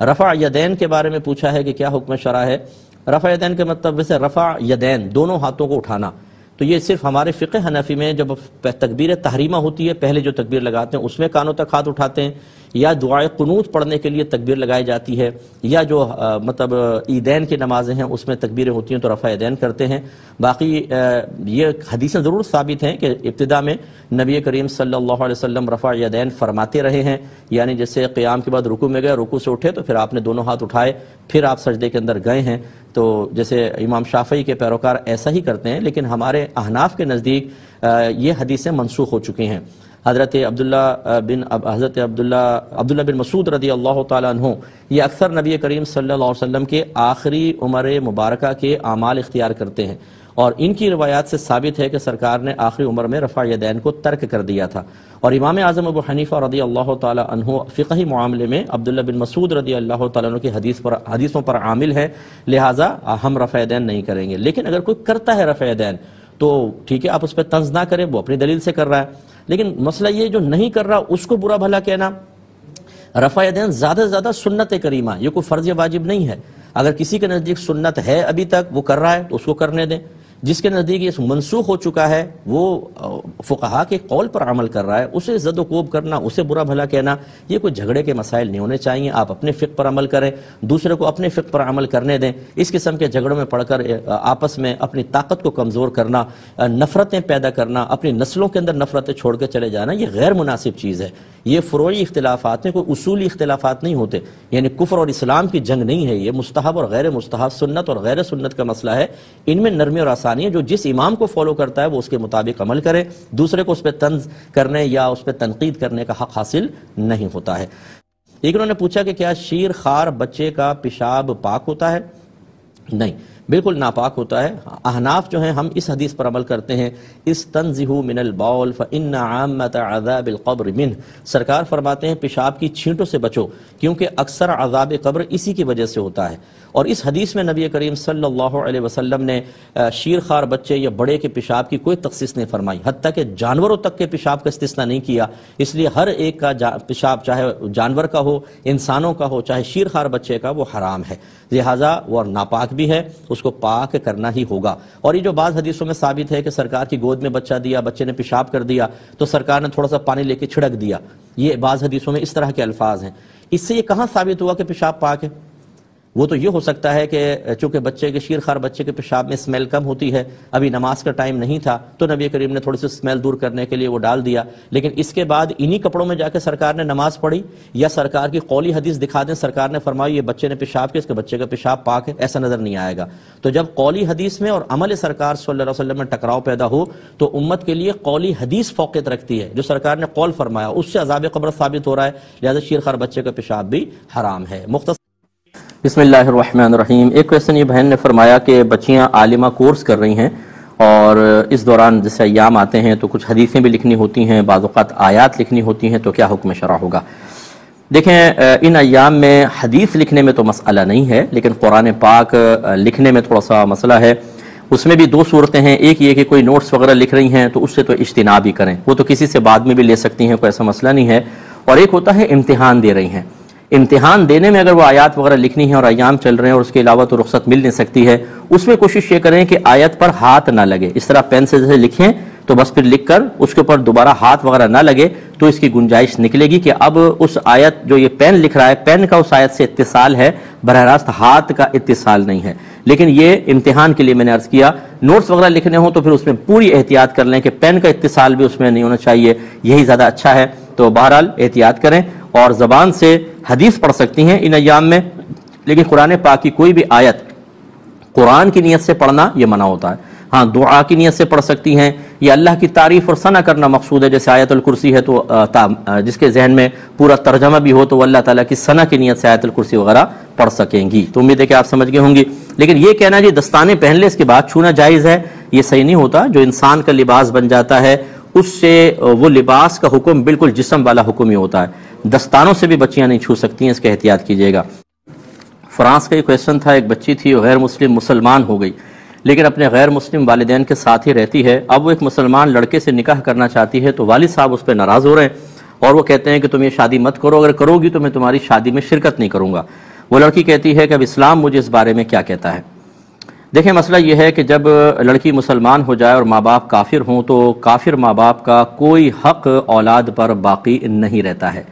رفع یدین کے بارے میں پوچھا ہے کہ کیا حکم شرع ہے۔ رفع یدین کے مطلب سے رفع یدین دونوں ہاتھوں کو اٹھانا، تو یہ صرف ہمارے فقہ حنفی میں جب تکبیر تحریمہ ہوتی ہے پہلے جو تکبیر لگاتے ہیں اس میں کانوں تک ہاتھ اٹھاتے ہیں، یا دعائے قنوت پڑھنے کے لیے تکبیر لگائی جاتی ہے، یا جو مطلب عیدین کی نمازیں ہیں اس میں تکبیریں ہوتی ہیں تو رفع یدین کرتے ہیں۔ باقی یہ حدیثیں ضرور ثابت ہیں کہ ابتدا میں نبی کریم صلی اللہ علیہ وسلم رفع یدین فرماتے رہے ہیں، یعنی جیسے قیام کے بعد رکوع میں گئے، رکوع سے اٹھے تو پھر آپ نے دونوں ہاتھ اٹھائے، پھر آپ سجدے کے اندر گئے ہیں، تو جیسے امام شافعی کے پیروکار ایسا ہی کرتے ہیں، لیکن ہمارے احناف کے نزدیک یہ حدیثیں منسوخ ہو چکی ہیں۔ حضرت عبداللہ بن مسعود رضی اللہ تعالیٰ عنہ یہ اکثر نبی کریم صلی اللہ علیہ وسلم کے آخری عمر مبارکہ کے اعمال اختیار کرتے ہیں، اور ان کی روایات سے ثابت ہے کہ سرکار نے آخری عمر میں رفع یدین کو ترک کر دیا تھا۔ اور امام اعظم ابو حنیفہ رضی اللہ تعالیٰ عنہ فقہی معاملے میں عبداللہ بن مسعود رضی اللہ تعالیٰ عنہ کی حدیثوں پر عامل ہے، لہٰذا ہم رفع یدین نہیں کریں گے۔ لیکن اگر کوئی کرتا ہے رفع یدین تو ٹھیک ہے، آپ اس پہ طنز نہ کریں، وہ اپنی دلیل سے کر رہا ہے، لیکن مسئلہ یہ جو نہیں کر رہا اس کو برا بھلا کہنا۔ رفع یدین زیادہ سے زیادہ سنت کریمہ، یہ کوئی فرض یا واجب نہیں ہے۔ اگر کسی کے نزدیک سنت ہے ابھی تک وہ کر رہا ہے تو اس کو کرنے دیں، جس کے نزدیک یہ منسوخ ہو چکا ہے وہ فقہا کے قول پر عمل کر رہا ہے، اسے زد و کوب کرنا، اسے برا بھلا کہنا، یہ کوئی جھگڑے کے مسائل نہیں ہونے چاہیے۔ آپ اپنے فقہ پر عمل کریں، دوسرے کو اپنے فقہ پر عمل کرنے دیں۔ اس قسم کے جھگڑوں میں پڑھ کر آپس میں اپنی طاقت کو کمزور کرنا، نفرتیں پیدا کرنا، اپنی نسلوں کے اندر نفرتیں چھوڑ کے چلے جانا، یہ غیر مناسب چیز ہے۔ یہ فروعی اختلافات میں کوئی اصولی اختلافات نہیں ہوتے، یعنی کفر اور اسلام کی جنگ نہیں ہے، یہ مستحب اور غیر مستحب، سنت اور غیر سنت کا مسئلہ ہے۔ ان میں نرمی اور آسانی ہے، جو جس امام کو فالو کرتا ہے وہ اس کے مطابق عمل کرے، دوسرے کو اس پہ طنز کرنے یا اس پہ تنقید کرنے کا حق حاصل نہیں ہوتا ہے۔ ایک انہوں نے پوچھا کہ کیا شیر خوار بچے کا پیشاب پاک ہوتا ہے؟ نہیں، بالکل ناپاک ہوتا ہے۔ احناف جو ہیں ہم اس حدیث پر عمل کرتے ہیں، استنزہوا من البول فإن عامۃ عذاب القبر منہ، سرکار فرماتے ہیں پیشاب کی چھینٹوں سے بچو کیونکہ اکثر عذاب قبر اسی کی وجہ سے ہوتا ہے۔ اور اس حدیث میں نبی کریم صلی اللہ علیہ وسلم نے شیر خوار بچے یا بڑے کے پیشاب کی کوئی تخصیص نہیں فرمائی، حتیٰ کہ جانوروں تک کے پیشاب کا استثناء نہیں کیا۔ اس لیے ہر ایک کا پیشاب، چاہے جانور کا ہو، انسانوں کا ہو، چاہے شیر خوار بچے کا، وہ حرام ہے، لہٰذا وہ ناپاک بھی ہے، اس کو پاک کرنا ہی ہوگا۔ اور یہ جو بعض حدیثوں میں ثابت ہے کہ سرکار کی گود میں بچہ دیا، بچے نے پیشاب کر دیا تو سرکار نے تھوڑا سا پانی لے کے چھڑک دیا، یہ بعض حدیثوں میں اس طرح کے الفاظ ہیں۔ اس سے یہ کہاں ثابت ہوا کہ پیشاب پاک ہے؟ وہ تو یہ ہو سکتا ہے کہ چونکہ بچے کے شیر خوار بچے کے پیشاب میں اسمیل کم ہوتی ہے، ابھی نماز کا ٹائم نہیں تھا تو نبی کریم نے تھوڑی سی اسمیل دور کرنے کے لیے وہ ڈال دیا، لیکن اس کے بعد انہی کپڑوں میں جا کے سرکار نے نماز پڑھی، یا سرکار کی قولی حدیث دکھا دیں سرکار نے فرمایا یہ بچے نے پیشاب کیا، اس کے بچے کا پیشاب پاک ہے، ایسا نظر نہیں آئے گا۔ تو جب قولی حدیث میں اور عمل سرکار صلی اللہ علیہ وسلم میں ٹکراؤ پیدا ہو تو امت کے لیے قولی حدیث فوقیت رکھتی ہے، جو سرکار نے قول فرمایا اس سے عذاب قبر ثابت ہو رہا ہے، لہذا شیر خوار بچے کا پیشاب بھی حرام ہے۔ بسم اللہ الرحمن الرحیم۔ ایک کویسچن یہ بہن نے فرمایا کہ بچیاں عالمہ کورس کر رہی ہیں اور اس دوران جیسے ایام آتے ہیں تو کچھ حدیثیں بھی لکھنی ہوتی ہیں، بعض اوقات آیات لکھنی ہوتی ہیں، تو کیا حکم شرع ہوگا؟ دیکھیں، ان ایام میں حدیث لکھنے میں تو مسئلہ نہیں ہے، لیکن قرآن پاک لکھنے میں تھوڑا سا مسئلہ ہے۔ اس میں بھی دو صورتیں ہیں، ایک یہ کہ کوئی نوٹس وغیرہ لکھ رہی ہیں تو اس سے تو اجتناب ہی کریں، وہ تو کسی سے بعد میں بھی لے سکتی ہیں، کوئی ایسا مسئلہ نہیں ہے۔ اور ایک ہوتا ہے امتحان دے رہی ہیں، امتحان دینے میں اگر وہ آیات وغیرہ لکھنی ہے اور ایام چل رہے ہیں اور اس کے علاوہ تو رخصت مل نہیں سکتی ہے، اس میں کوشش یہ کریں کہ آیت پر ہاتھ نہ لگے، اس طرح پین سے جیسے لکھیں تو بس پھر لکھ کر اس کے اوپر دوبارہ ہاتھ وغیرہ نہ لگے تو اس کی گنجائش نکلے گی کہ اب اس آیت جو یہ پین لکھ رہا ہے، پین کا اس آیت سے اتصال ہے، براہ راست ہاتھ کا اتصال نہیں ہے۔ لیکن یہ امتحان کے لیے میں نے عرض کیا، نوٹس وغیرہ لکھنے ہوں تو پھر اس میں پوری احتیاط کر لیں کہ پین کا اتصال بھی اس میں نہیں ہونا چاہیے، یہی زیادہ اچھا ہے۔ تو بہرحال احتیاط کریں، اور زبان سے حدیث پڑھ سکتی ہیں ان ایام میں، لیکن قرآن پاک کی کوئی بھی آیت قرآن کی نیت سے پڑھنا یہ منع ہوتا ہے۔ ہاں، دعا کی نیت سے پڑھ سکتی ہیں، یا اللہ کی تعریف اور ثنا کرنا مقصود ہے، جیسے آیت الکرسی ہے تو جس کے ذہن میں پورا ترجمہ بھی ہو تو وہ اللہ تعالیٰ کی ثنا کی نیت سے آیت الکرسی وغیرہ پڑھ سکیں گی۔ تو امید ہے کہ آپ سمجھ گئے ہوں گی۔ لیکن یہ کہنا جی دستانے پہن لے اس کے بعد چھونا جائز ہے، یہ صحیح نہیں ہوتا۔ جو انسان کا لباس بن جاتا ہے اس سے وہ لباس کا حکم بالکل جسم والا حکم ہی ہوتا ہے، دستانوں سے بھی بچیاں نہیں چھو سکتی ہیں، اس کا احتیاط کیجیے گا۔ فرانس کا ایک کویسچن تھا، ایک بچی تھی غیر مسلم مسلمان ہو گئی لیکن اپنے غیر مسلم والدین کے ساتھ ہی رہتی ہے، اب وہ ایک مسلمان لڑکے سے نکاح کرنا چاہتی ہے تو والد صاحب اس پہ ناراض ہو رہے ہیں اور وہ کہتے ہیں کہ تم یہ شادی مت کرو، اگر کرو گی تو میں تمہاری شادی میں شرکت نہیں کروں گا۔ وہ لڑکی کہتی ہے کہ اب اسلام مجھے اس بارے میں کیا کہتا ہے؟ دیکھیں مسئلہ یہ ہے کہ جب لڑکی مسلمان ہو جائے اور ماں باپ کافر ہوں تو کافر ماں باپ کا کوئی حق اولاد پر باقی نہیں رہتا ہے۔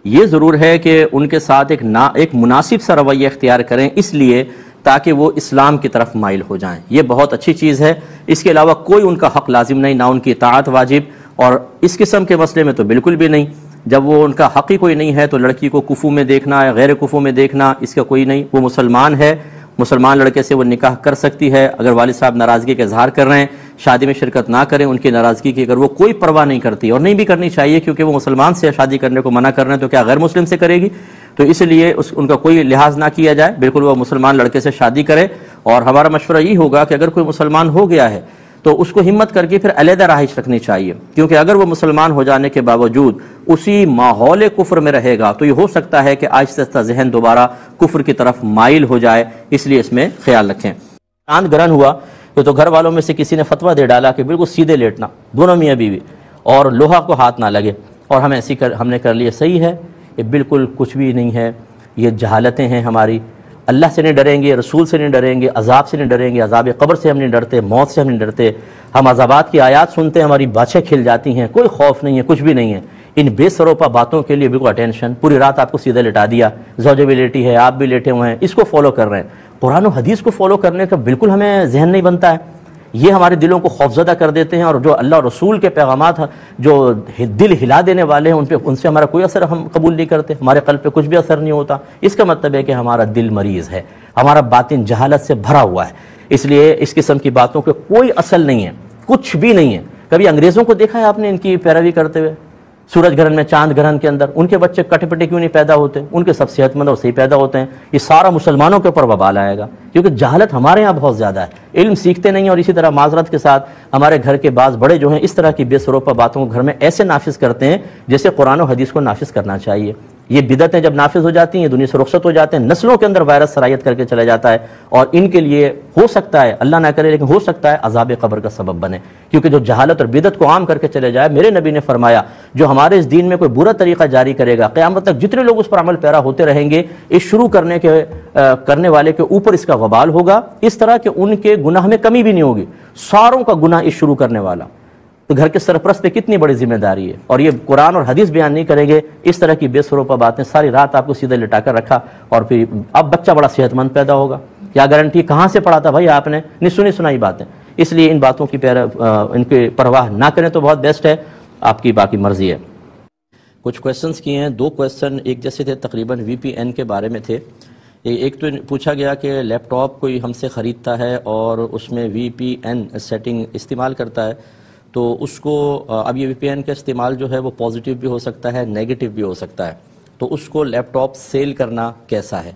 یہ ضرور ہے کہ ان کے ساتھ ایک مناسب سا رویہ اختیار کریں، اس لیے تاکہ وہ اسلام کی طرف مائل ہو جائیں۔ یہ بہت اچھی چیز ہے، اس کے علاوہ کوئی ان کا حق لازم نہیں، نہ ان کی اطاعت واجب، اور اس قسم کے مسئلے میں تو بالکل بھی نہیں۔ جب وہ ان کا حق ہی کوئی نہیں ہے تو لڑکی کو کفو میں دیکھنا یا غیر کفو میں دیکھنا اس کا کوئی نہیں۔ وہ مسلمان ہے، مسلمان لڑکے سے وہ نکاح کر سکتی ہے۔ اگر والد صاحب ناراضگی کا اظہار کر رہے ہیں شادی میں شرکت نہ کریں، ان کی ناراضگی کی اگر وہ کوئی پرواہ نہیں کرتی، اور نہیں بھی کرنی چاہیے کیونکہ وہ مسلمان سے شادی کرنے کو منع کر رہے ہیں تو کیا غیر مسلم سے کرے گی؟ تو اس لیے ان کا کوئی لحاظ نہ کیا جائے، بالکل وہ مسلمان لڑکے سے شادی کرے۔ اور ہمارا مشورہ یہ ہوگا کہ اگر کوئی مسلمان ہو گیا ہے تو اس کو ہمت کر کے پھر علیحدہ رہائش رکھنی چاہیے، کیونکہ اگر وہ مسلمان ہو جانے کے باوجود اسی ماحول کفر میں رہے گا تو یہ ہو سکتا ہے کہ آہستہ آہستہ ذہن دوبارہ کفر کی طرف مائل ہو جائے، اس لیے اس میں خیال رکھیں۔ چاند گرہن ہوا تو گھر والوں میں سے کسی نے فتویٰ دے ڈالا کہ بالکل سیدھے لیٹنا، دونوں میاں بیوی، اور لوہا کو ہاتھ نہ لگے، اور ہم نے کر لیا۔ صحیح ہے، یہ بالکل کچھ بھی نہیں ہے، یہ جہالتیں ہیں ہماری۔ اللہ سے نہیں ڈریں گے، رسول سے نہیں ڈریں گے، عذاب سے نہیں ڈریں گے، عذاب قبر سے ہم نہیں ڈرتے، موت سے ہم نہیں ڈرتے۔ ہم عذابات کی آیات سنتے ہیں، ہماری باتیں کھل جاتی ہیں، کوئی خوف نہیں ہے، کچھ بھی نہیں ہے۔ ان بے سروپا باتوں کے لیے بالکل اٹینشن، پوری رات آپ کو سیدھا لٹا دیا، زوجہ بھی لیٹی ہے، آپ بھی لیٹے ہوئے ہیں، اس کو فالو کر رہے ہیں۔ قرآن و حدیث کو فالو کرنے کا بالکل ہمیں ذہن نہیں بنتا ہے، یہ ہمارے دلوں کو خوفزدہ کر دیتے ہیں، اور جو اللہ اور رسول کے پیغامات جو دل ہلا دینے والے ہیں ان سے ہمارا کوئی اثر ہم قبول نہیں کرتے، ہمارے قلب پہ کچھ بھی اثر نہیں ہوتا۔ اس کا مطلب ہے کہ ہمارا دل مریض ہے، ہمارا باطن جہالت سے بھرا ہوا ہے، اس لیے اس قسم کی باتوں کے کوئی اصل نہیں ہے، کچھ بھی نہیں ہے۔ کبھی انگریزوں کو دیکھا ہے آپ نے ان کی پیروی کرتے ہوئے؟ سورج گرہن میں، چاند گرہن کے اندر ان کے بچے کٹے پٹے کیوں نہیں پیدا ہوتے؟ ان کے سب صحت مند اور صحیح پیدا ہوتے ہیں۔ یہ سارا مسلمانوں کے اوپر وبال آئے گا، کیونکہ جہالت ہمارے ہاں بہت زیادہ ہے، علم سیکھتے نہیں، اور اسی طرح معذرت کے ساتھ ہمارے گھر کے بعض بڑے جو ہیں اس طرح کی بے سروپا باتوں کو گھر میں ایسے نافذ کرتے ہیں جیسے قرآن و حدیث کو نافذ کرنا چاہیے۔ یہ بدعتیں جب نافذ ہو جاتی ہیں، دنیا سے رخصت ہو جاتے ہیں، نسلوں کے اندر وائرس سرایت کر کے چلا جاتا ہے، اور ان کے لیے ہو سکتا ہے، اللہ نہ کرے لیکن ہو سکتا ہے عذاب قبر کا سبب بنے، کیونکہ جو جہالت اور بدعت کو عام کر کے چلے جائے۔ میرے نبی نے فرمایا جو ہمارے اس دین میں کوئی برا طریقہ جاری کرے گا، قیامت تک جتنے لوگ اس پر عمل پیرا ہوتے رہیں گے، اس شروع کرنے والے کے اوپر اس کا وبال ہوگا، اس طرح کہ ان کے گناہ میں کمی بھی نہیں ہوگی، ساروں کا گناہ اس شروع کرنے والا۔ تو گھر کے سرپرست پہ کتنی بڑی ذمہ داری ہے، اور یہ قرآن اور حدیث بیان نہیں کریں گے، اس طرح کی بے سروپا باتیں ساری رات آپ کو سیدھے لٹا کر رکھا، اور پھر اب بچہ بڑا صحت مند پیدا ہوگا، کیا گارنٹی؟ کہاں سے پڑھا تھا بھائی آپ نے؟ نہیں سنی سنائی باتیں۔ اس لیے ان باتوں کی ان کی پرواہ نہ کریں تو بہت بیسٹ ہے، آپ کی باقی مرضی ہے۔ کچھ کویسچنز کیے ہیں، دو کویسچن ایک جیسے تھے، تقریباً وی پی این کے بارے میں تھے۔ ایک تو پوچھا گیا کہ لیپ ٹاپ کوئی ہم سے خریدتا ہے اور اس میں وی پی این سیٹنگ استعمال کرتا ہے، تو اس کو اب یہ وی پی این کا استعمال جو ہے وہ پازیٹیو بھی ہو سکتا ہے، نیگیٹو بھی ہو سکتا ہے، تو اس کو لیپ ٹاپ سیل کرنا کیسا ہے؟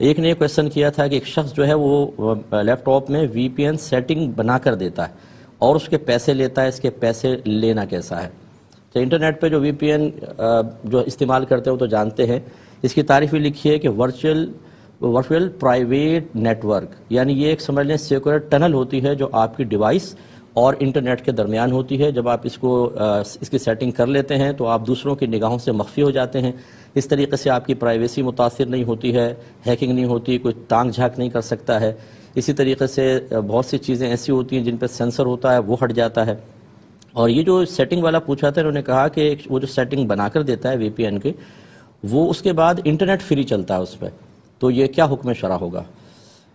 ایک نے یہ کویسچن کیا تھا کہ ایک شخص جو ہے وہ لیپ ٹاپ میں وی پی این سیٹنگ بنا کر دیتا ہے اور اس کے پیسے لیتا ہے، اس کے پیسے لینا کیسا ہے؟ تو انٹرنیٹ پہ جو وی پی این جو استعمال کرتے ہیں وہ تو جانتے ہیں، اس کی تعریف بھی لکھی ہے کہ ورچوئل پرائیویٹ نیٹ ورک، یعنی یہ ایک سمجھ لیں سیکورٹ ٹنل ہوتی ہے جو آپ کی ڈیوائس اور انٹرنیٹ کے درمیان ہوتی ہے۔ جب آپ اس کی سیٹنگ کر لیتے ہیں تو آپ دوسروں کی نگاہوں سے مخفی ہو جاتے ہیں، اس طریقے سے آپ کی پرائیویسی متاثر نہیں ہوتی ہے، ہیکنگ نہیں ہوتی، کوئی تانگ جھانک نہیں کر سکتا ہے۔ اسی طریقے سے بہت سی چیزیں ایسی ہوتی ہیں جن پہ سینسر ہوتا ہے، وہ ہٹ جاتا ہے۔ اور یہ جو سیٹنگ والا پوچھا تھا، انہوں نے کہا کہ وہ جو سیٹنگ بنا کر دیتا ہے وی پی این کے، وہ اس کے بعد انٹرنیٹ فری چلتا ہے اس پہ، تو یہ کیا حکم شرع ہوگا؟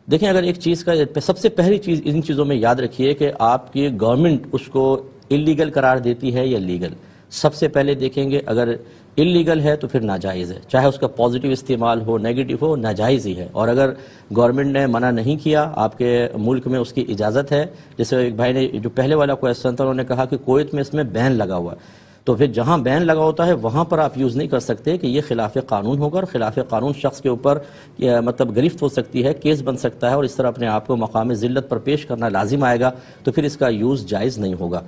دیکھیں، اگر ایک چیز کا سب سے پہلی چیز ان چیزوں میں یاد رکھیے کہ آپ کی گورنمنٹ اس کو اللیگل قرار دیتی ہے یا لیگل۔ سب سے پہلے دیکھیں گے اگر اللیگل ہے تو پھر ناجائز ہے، چاہے اس کا پازیٹیو استعمال ہو نیگیٹو ہو، ناجائز ہی ہے۔ اور اگر گورنمنٹ نے منع نہیں کیا، آپ کے ملک میں اس کی اجازت ہے، جیسے ایک بھائی نے جو پہلے والا کویسچن تھا، انہوں نے کہا کہ کویت میں اس میں بین لگا ہوا ہے، تو پھر جہاں بین لگا ہوتا ہے وہاں پر آپ یوز نہیں کر سکتے کہ یہ خلاف قانون ہوگا، اور خلاف قانون شخص کے اوپر مطلب گرفت ہو سکتی ہے، کیس بن سکتا ہے، اور اس طرح اپنے آپ کو مقام ذلت پر پیش کرنا لازم آئے گا، تو پھر اس کا یوز جائز نہیں ہوگا۔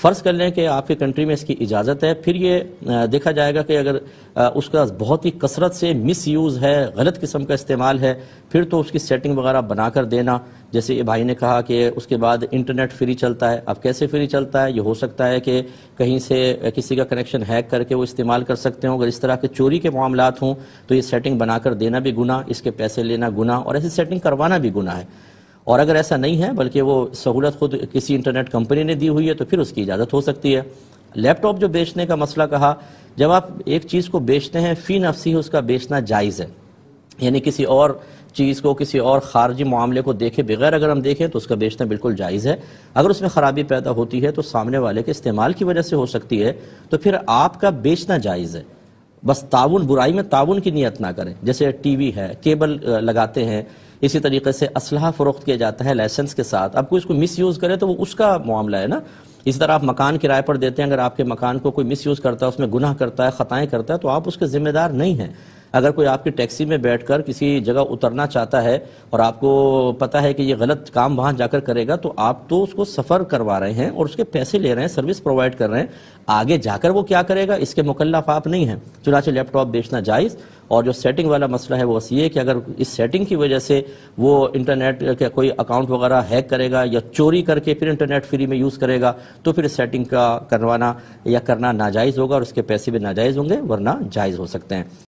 فرض کر لیں کہ آپ کے کنٹری میں اس کی اجازت ہے، پھر یہ دیکھا جائے گا کہ اگر اس کا بہت ہی کثرت سے مس یوز ہے، غلط قسم کا استعمال ہے، پھر تو اس کی سیٹنگ وغیرہ بنا کر دینا. جیسے یہ بھائی نے کہا کہ اس کے بعد انٹرنیٹ فری چلتا ہے. اب کیسے فری چلتا ہے؟ یہ ہو سکتا ہے کہ کہیں سے کسی کا کنیکشن ہیک کر کے وہ استعمال کر سکتے ہوں. اگر اس طرح کے چوری کے معاملات ہوں تو یہ سیٹنگ بنا کر دینا بھی گناہ، اس کے پیسے لینا گناہ، اور ایسی سیٹنگ کروانا بھی گناہ ہے. اور اگر ایسا نہیں ہے بلکہ وہ سہولت خود کسی انٹرنیٹ کمپنی نے دی ہوئی ہے تو پھر اس کی اجازت ہو سکتی ہے. لیپ ٹاپ جو بیچنے کا مسئلہ کہا، جب آپ ایک چیز کو بیچتے ہیں فی نفسی اس کا بیچنا جائز ہے، یعنی کسی اور چیز کو، کسی اور خارجی معاملے کو دیکھے بغیر اگر ہم دیکھیں تو اس کا بیچنا بالکل جائز ہے. اگر اس میں خرابی پیدا ہوتی ہے تو سامنے والے کے استعمال کی وجہ سے ہو سکتی ہے، تو پھر آپ کا بیچنا جائز ہے. بس تعاون، برائی میں تعاون کی نیت نہ کریں. جیسے ٹی وی ہے، کیبل لگاتے ہیں، اسی طریقے سے اسلحہ فروخت کیا جاتا ہے لائسنس کے ساتھ. اب کوئی اس کو مس یوز کرے تو وہ اس کا معاملہ ہے نا. اسی طرح آپ مکان کرائے پر دیتے ہیں، اگر آپ کے مکان کو کوئی مس یوز کرتا ہے، اس میں گناہ کرتا ہے، خطائیں کرتا ہے، تو آپ اس کے ذمہ دار نہیں ہیں. اگر کوئی آپ کی ٹیکسی میں بیٹھ کر کسی جگہ اترنا چاہتا ہے اور آپ کو پتا ہے کہ یہ غلط کام وہاں جا کر کرے گا، تو آپ تو اس کو سفر کروا رہے ہیں اور اس کے پیسے لے رہے ہیں، سروس پرووائڈ کر رہے ہیں. آگے جا کر وہ کیا کرے گا اس کے مکلف آپ نہیں ہیں. چنانچہ لیپ ٹاپ بیچنا جائز. اور جو سیٹنگ والا مسئلہ ہے وہ بس یہ کہ اگر اس سیٹنگ کی وجہ سے وہ انٹرنیٹ کا کوئی اکاؤنٹ وغیرہ ہیک کرے گا یا چوری کر کے پھر انٹرنیٹ فری میں یوز کرے گا تو پھر اس سیٹنگ کا کروانا یا کرنا ناجائز ہوگا اور اس کے پیسے بھی ناجائز ہوں گے، ورنہ جائز ہو سکتے ہیں.